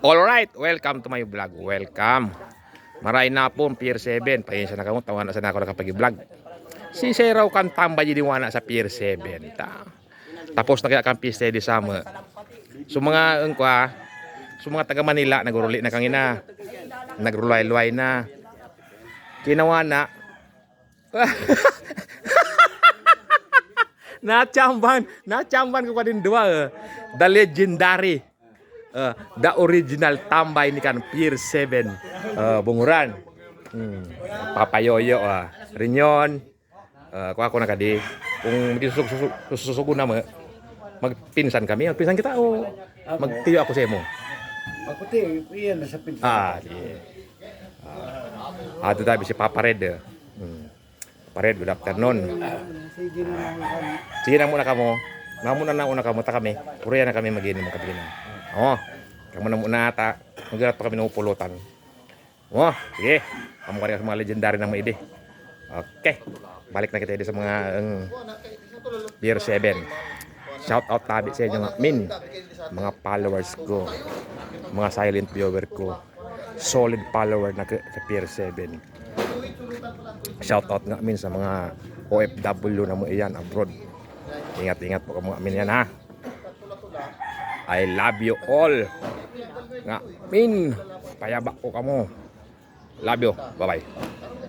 Alright, welcome to my vlog. Welcome. Maray na po, Pier 7. Pahinsa na kamo, tawa na sana ako nakapag-vlog. Si Seraw kan tambay di wana sa Pier 7. Tapos na kaya kang piste di sama. So mga engkwa, so mga taga Manila naguruli na kangina. Nagrulay-luay na. Kinawana. Nachamban ko pa din dua. The legendary. The original tambay ni kan Pier 7 Bunguran. Papayoyo Rinyon. Kung ako nakadi kung susugo na magpinsan kami, magpinsan kita o magtiyo ako sa imo. Makuti, iyan na sa pinto. Ato tabi si Papa Red. Pared, good afternoon. Sige na muna kamo. Namuna na una kamo ta kami. Puriya na kami magiinom ng kape na. Kamo na muna ata. Magalat pa kami ng upulutan. Sige. Kamo ka rin sa mga legendary ng maidi. Okay. Balik na kita sa mga Pier 7. Shout out tabi sa inyo mga followers ko. Mga silent viewer ko. Solid follower na sa Pier 7. Shout out nga sa mga OFW na mo iyan abroad. Ingat-ingat po mga amin yan ha. I love you all. Nga payabak ko kamo. Love you. Bye-bye.